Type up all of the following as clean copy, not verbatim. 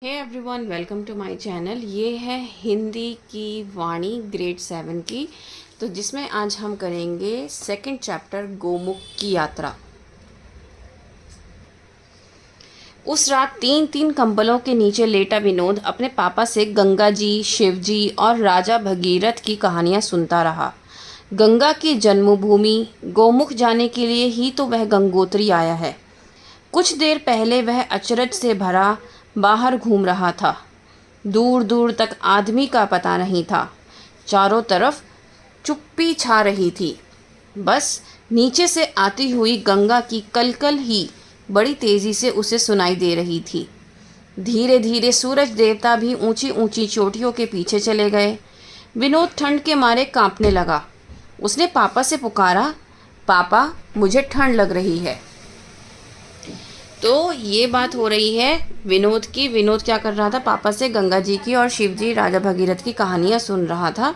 Hey everyone, welcome to my channel. ये है हिंदी की वाणी ग्रेड 7 की, तो जिसमें आज हम करेंगे सेकंड चैप्टर गोमुख की यात्रा। उस रात तीन तीन कंबलों के नीचे लेटा विनोद अपने पापा से गंगा जी, शिव जी और राजा भगीरथ की कहानियां सुनता रहा। गंगा की जन्मभूमि गोमुख जाने के लिए ही तो वह गंगोत्री आया है। कुछ देर पहले वह अचरज से भरा बाहर घूम रहा था। दूर दूर तक आदमी का पता नहीं था। चारों तरफ चुप्पी छा रही थी। बस नीचे से आती हुई गंगा की कलकल ही बड़ी तेज़ी से उसे सुनाई दे रही थी। धीरे धीरे सूरज देवता भी ऊंची ऊंची चोटियों के पीछे चले गए। विनोद ठंड के मारे कांपने लगा। उसने पापा से पुकारा, पापा मुझे ठंड लग रही है। तो ये बात हो रही है विनोद की। विनोद क्या कर रहा था, पापा से गंगा जी की और शिव जी, राजा भगीरथ की कहानियाँ सुन रहा था।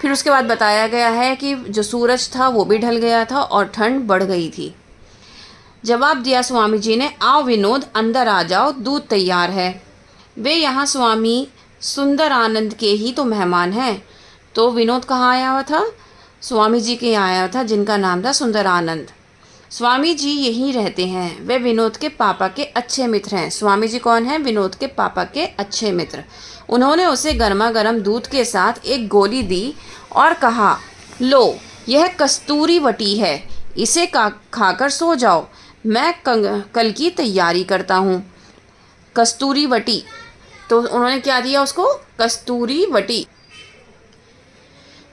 फिर उसके बाद बताया गया है कि जो सूरज था वो भी ढल गया था और ठंड बढ़ गई थी। जवाब दिया स्वामी जी ने, आओ विनोद, अंदर आ जाओ, दूध तैयार है। वे यहाँ स्वामी सुंदर आनंद के ही तो मेहमान हैं। तो विनोद कहाँ आया हुआ था? स्वामी जी के यहाँ आया हुआ था, जिनका नाम था सुंदर आनंद। स्वामी जी यहीं रहते हैं। वे विनोद के पापा के अच्छे मित्र हैं। स्वामी जी कौन है? विनोद के पापा के अच्छे मित्र। उन्होंने उसे गर्मा गर्म दूध के साथ एक गोली दी और कहा, लो यह कस्तूरी वटी है, इसे खाकर सो जाओ, मैं कल की तैयारी करता हूँ। कस्तूरी वटी, तो उन्होंने क्या दिया उसको? कस्तूरी वटी।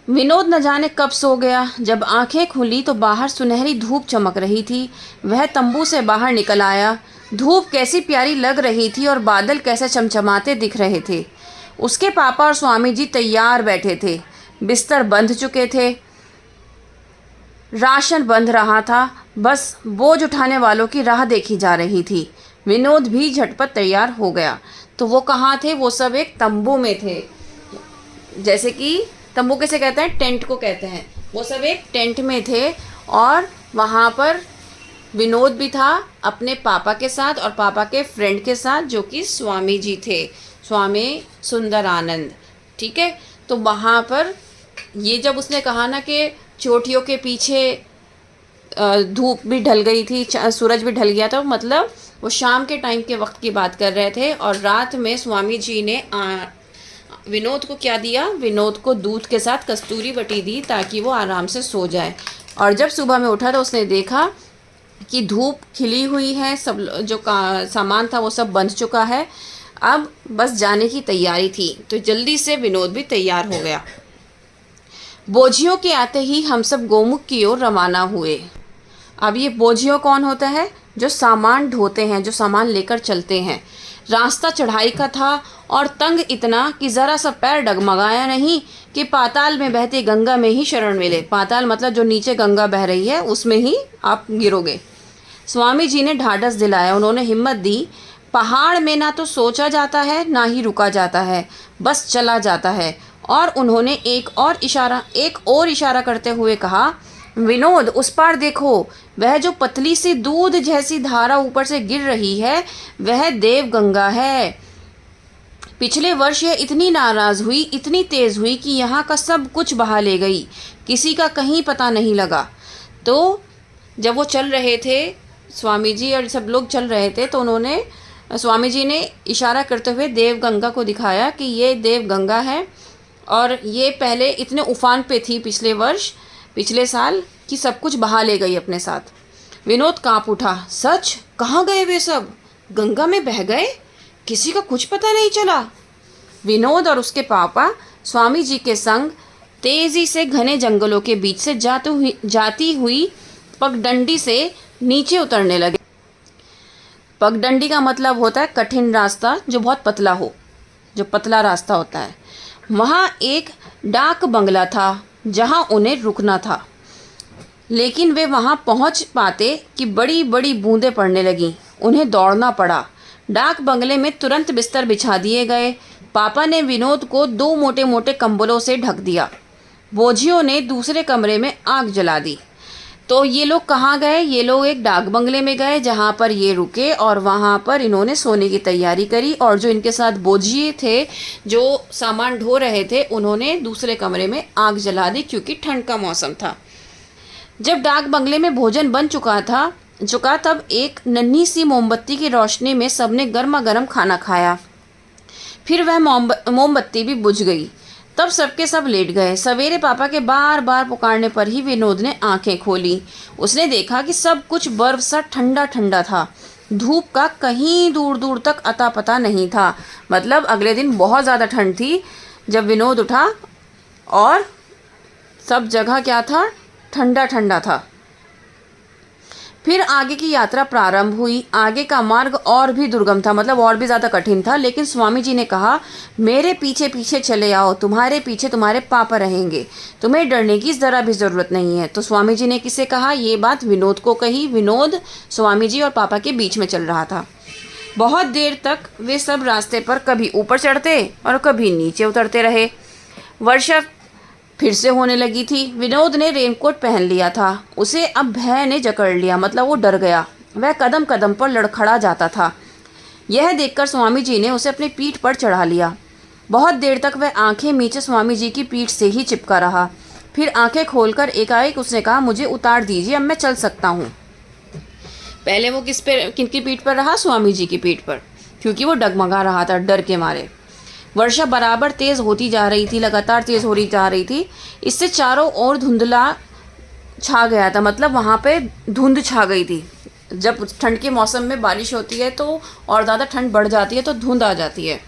विनोद न जाने कब सो गया। जब आंखें खुली तो बाहर सुनहरी धूप चमक रही थी। वह तंबू से बाहर निकल आया। धूप कैसी प्यारी लग रही थी और बादल कैसे चमचमाते दिख रहे थे। उसके पापा और स्वामी जी तैयार बैठे थे। बिस्तर बंध चुके थे, राशन बंध रहा था, बस बोझ उठाने वालों की राह देखी जा रही थी। विनोद भी झटपट तैयार हो गया। तो वो कहाँ थे? वो सब एक तंबू में थे। जैसे कि तंबू किसे कहते हैं? टेंट को कहते हैं। वो सब एक टेंट में थे और वहाँ पर विनोद भी था अपने पापा के साथ और पापा के फ्रेंड के साथ, जो कि स्वामी जी थे, स्वामी सुंदर आनंद। ठीक है, तो वहाँ पर ये जब उसने कहा ना कि चोटियों के पीछे धूप भी ढल गई थी, सूरज भी ढल गया था, मतलब वो शाम के टाइम के वक्त की बात कर रहे थे। और रात में स्वामी जी ने विनोद को क्या दिया? विनोद को दूध के साथ कस्तूरी वटी दी ताकि वो आराम से सो जाए। और जब सुबह में उठा तो उसने देखा कि धूप खिली हुई है, सब जो सामान था वो सब बंध चुका है। अब बस जाने की तैयारी थी। तो जल्दी से विनोद भी तैयार हो गया। बोझियों के आते ही हम सब गोमुख की ओर रवाना हुए। अब ये बोझियों कौन होता है? जो सामान ढोते हैं, जो सामान लेकर चलते हैं। रास्ता चढ़ाई का था और तंग इतना कि ज़रा सा पैर डगमगाया नहीं कि पाताल में बहती गंगा में ही शरण मिले। पाताल मतलब जो नीचे गंगा बह रही है उसमें ही आप गिरोगे। स्वामी जी ने ढाढ़स दिलाया, उन्होंने हिम्मत दी। पहाड़ में ना तो सोचा जाता है ना ही रुका जाता है, बस चला जाता है। और उन्होंने एक और इशारा करते हुए कहा, विनोद उस पार देखो, वह जो पतली सी दूध जैसी धारा ऊपर से गिर रही है वह देव गंगा है। पिछले वर्ष यह इतनी नाराज़ हुई, इतनी तेज़ हुई कि यहाँ का सब कुछ बहा ले गई, किसी का कहीं पता नहीं लगा। तो जब वो चल रहे थे, स्वामी जी और सब लोग चल रहे थे, तो उन्होंने स्वामी जी ने इशारा करते हुए देव गंगा को दिखाया कि ये देव गंगा है और ये पहले इतने उफान पे थी पिछले साल कि सब कुछ बहा ले गई अपने साथ। विनोद कांप उठा। सच? कहाँ गए वे सब? गंगा में बह गए? किसी का कुछ पता नहीं चला। विनोद और उसके पापा स्वामी जी के संग तेजी से घने जंगलों के बीच से जाती हुई पगडंडी से नीचे उतरने लगे। पगडंडी का मतलब होता है कठिन रास्ता जो बहुत पतला हो, जो पतला रास्ता होता है। वहाँ एक डाक बंगला था जहाँ उन्हें रुकना था, लेकिन वे वहाँ पहुँच पाते कि बड़ी बड़ी बूंदें पड़ने लगीं। उन्हें दौड़ना पड़ा। डाक बंगले में तुरंत बिस्तर बिछा दिए गए। पापा ने विनोद को 2 मोटे मोटे कंबलों से ढक दिया। बोझियों ने दूसरे कमरे में आग जला दी। तो ये लोग कहाँ गए? ये लोग एक डाक बंगले में गए जहाँ पर ये रुके और वहाँ पर इन्होंने सोने की तैयारी करी। और जो इनके साथ बोझिए थे जो सामान ढो रहे थे, उन्होंने दूसरे कमरे में आग जला दी क्योंकि ठंड का मौसम था। जब डाक बंगले में भोजन बन चुका तब एक नन्ही सी मोमबत्ती की रोशनी में सबने गर्मा गर्म खाना खाया। फिर वह मोमबत्ती भी बुझ गई। तब सबके सब लेट गए। सवेरे पापा के बार बार पुकारने पर ही विनोद ने आंखें खोली। उसने देखा कि सब कुछ बर्फ सा ठंडा ठंडा था। धूप का कहीं दूर दूर तक अता पता नहीं था। मतलब अगले दिन बहुत ज़्यादा ठंड थी जब विनोद उठा और सब जगह क्या था? ठंडा ठंडा था। फिर आगे की यात्रा प्रारंभ हुई। आगे का मार्ग और भी दुर्गम था, मतलब और भी ज़्यादा कठिन था। लेकिन स्वामी जी ने कहा, मेरे पीछे पीछे चले आओ, तुम्हारे पीछे तुम्हारे पापा रहेंगे, तुम्हें डरने की ज़रा भी ज़रूरत नहीं है। तो स्वामी जी ने किसे कहा? ये बात विनोद को कही। विनोद स्वामी जी और पापा के बीच में चल रहा था। बहुत देर तक वे सब रास्ते पर कभी ऊपर चढ़ते और कभी नीचे उतरते रहे। वर्षा फिर से होने लगी थी। विनोद ने रेनकोट पहन लिया था। उसे अब भय ने जकड़ लिया, मतलब वो डर गया। वह कदम कदम पर लड़खड़ा जाता था। यह देखकर स्वामी जी ने उसे अपनी पीठ पर चढ़ा लिया। बहुत देर तक वह आंखें मींचे स्वामी जी की पीठ से ही चिपका रहा। फिर आंखें खोलकर एकाएक उसने कहा, मुझे उतार दीजिए, अब मैं चल सकता हूँ। पहले वो किनकी पीठ पर रहा? स्वामी जी की पीठ पर, क्योंकि वो डगमगा रहा था डर के मारे। वर्षा बराबर तेज़ होती जा रही थी, लगातार तेज़ होती जा रही थी। इससे चारों ओर धुंधला छा गया था, मतलब वहाँ पे धुंध छा गई थी। जब ठंड के मौसम में बारिश होती है तो और ज़्यादा ठंड बढ़ जाती है, तो धुंध आ जाती है।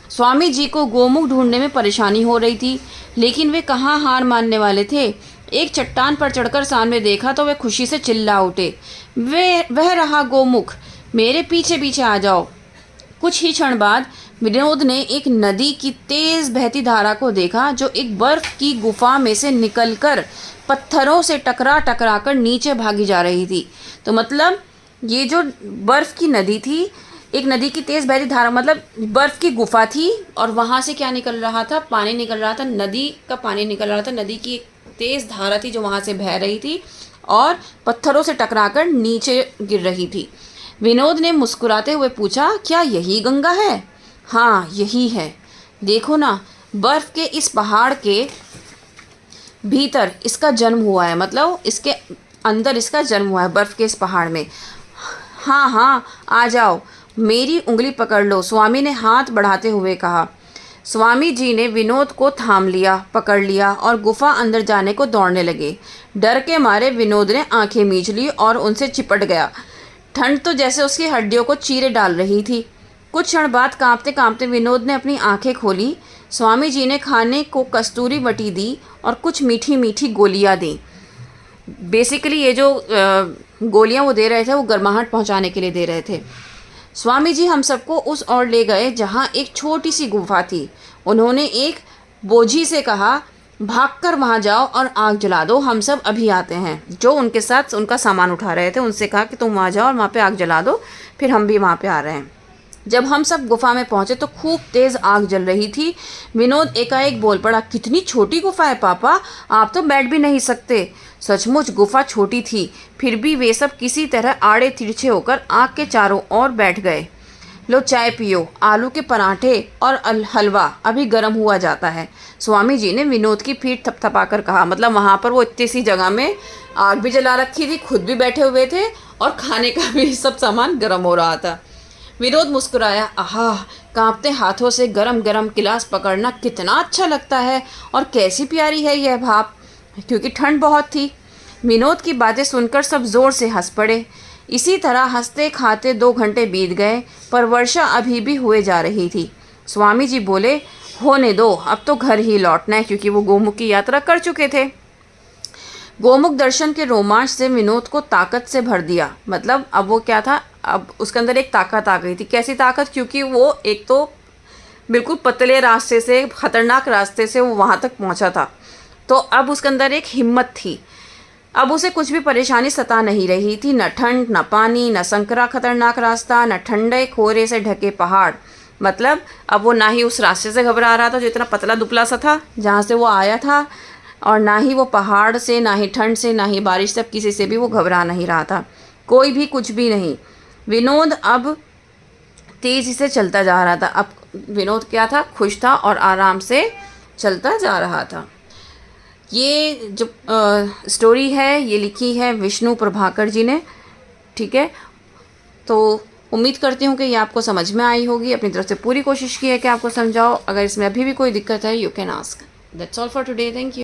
स्वामी जी को गोमुख ढूंढने में परेशानी हो रही थी, लेकिन वे कहाँ हार मानने वाले थे। एक चट्टान पर चढ़कर सामने देखा तो वे खुशी से चिल्ला उठे, वह रहा गोमुख, मेरे पीछे पीछे आ जाओ। कुछ ही क्षण बाद विनोद ने एक नदी की तेज बहती धारा को देखा जो एक बर्फ की गुफा में से निकलकर पत्थरों से टकरा टकरा कर नीचे भागी जा रही थी। तो मतलब ये जो बर्फ की नदी थी, एक नदी की तेज बहती धारा, मतलब बर्फ की गुफा थी और वहाँ से क्या निकल रहा था? पानी निकल रहा था, नदी का पानी निकल रहा था। नदी की एक तेज धारा थी जो वहाँ से बह रही थी और पत्थरों से टकराकर नीचे गिर रही थी। विनोद ने मुस्कुराते हुए पूछा, क्या यही गंगा है? हाँ, यही है। देखो ना, बर्फ़ के इस पहाड़ के भीतर इसका जन्म हुआ है, मतलब इसके अंदर इसका जन्म हुआ है, बर्फ़ के इस पहाड़ में। हाँ हाँ, आ जाओ, मेरी उंगली पकड़ लो, स्वामी ने हाथ बढ़ाते हुए कहा। स्वामी जी ने विनोद को थाम लिया, पकड़ लिया और गुफा अंदर जाने को दौड़ने लगे। डर के मारे विनोद ने आंखें मीच ली और उनसे चिपट गया। ठंड तो जैसे उसकी हड्डियों को चीरे डाल रही थी। कुछ क्षण बाद कांपते कांपते विनोद ने अपनी आंखें खोली। स्वामी जी ने खाने को कस्तूरी बटी दी और कुछ मीठी मीठी गोलियां दी। बेसिकली ये जो गोलियां वो दे रहे थे वो गर्माहट पहुंचाने के लिए दे रहे थे। स्वामी जी हम सबको उस ओर ले गए जहाँ एक छोटी सी गुफा थी। उन्होंने एक बोझी से कहा, भागकर वहाँ जाओ और आग जला दो, हम सब अभी आते हैं। जो उनके साथ उनका सामान उठा रहे थे उनसे कहा कि तुम वहाँ जाओ और वहाँ पे आग जला दो, फिर हम भी वहाँ पे आ रहे हैं। जब हम सब गुफा में पहुँचे तो खूब तेज़ आग जल रही थी। विनोद एकाएक बोल पड़ा, कितनी छोटी गुफा है पापा, आप तो बैठ भी नहीं सकते। सचमुच गुफा छोटी थी, फिर भी वे सब किसी तरह आड़े तिरछे होकर आग के चारों ओर बैठ गए। लो चाय पियो, आलू के पराठे और हलवा अभी गर्म हुआ जाता है, स्वामी जी ने विनोद की पीठ थपथपाकर कहा। मतलब वहाँ पर वो इतनी सी जगह में आग भी जला रखी थी, खुद भी बैठे हुए थे और खाने का भी सब सामान गर्म हो रहा था। विनोद मुस्कुराया, आहा, कांपते हाथों से गरम गरम गिलास पकड़ना कितना अच्छा लगता है और कैसी प्यारी है यह भाप, क्योंकि ठंड बहुत थी। विनोद की बातें सुनकर सब जोर से हंस पड़े। इसी तरह हंसते खाते 2 घंटे बीत गए, पर वर्षा अभी भी हुए जा रही थी। स्वामी जी बोले, होने दो, अब तो घर ही लौटना है, क्योंकि वो गोमुख की यात्रा कर चुके थे। गोमुख दर्शन के रोमांच से विनोद को ताकत से भर दिया। मतलब अब वो क्या था, अब उसके अंदर एक ताकत आ गई थी। कैसी ताकत? क्योंकि वो एक तो बिल्कुल पतले रास्ते से, ख़तरनाक रास्ते से वो वहाँ तक पहुँचा था, तो अब उसके अंदर एक हिम्मत थी। अब उसे कुछ भी परेशानी सता नहीं रही थी, न ठंड, न पानी, न संकरा खतरनाक रास्ता, न ठंडे कोहरे से ढके पहाड़। मतलब अब वो ना ही उस रास्ते से घबरा रहा था जो इतना पतला दुबला सा था जहाँ से वो आया था, और ना ही वो पहाड़ से, ना ही ठंड से, ना ही बारिश से, किसी से भी वो घबरा नहीं रहा था, कोई भी कुछ भी नहीं। विनोद अब तेज़ी से चलता जा रहा था। अब विनोद क्या था, खुश था और आराम से चलता जा रहा था। ये जो स्टोरी है ये लिखी है विष्णु प्रभाकर जी ने, ठीक है। तो उम्मीद करती हूँ कि ये आपको समझ में आई होगी। अपनी तरफ से पूरी कोशिश की है कि आपको समझाओ। अगर इसमें अभी भी कोई दिक्कत है, you can ask. That's all for today, thank you.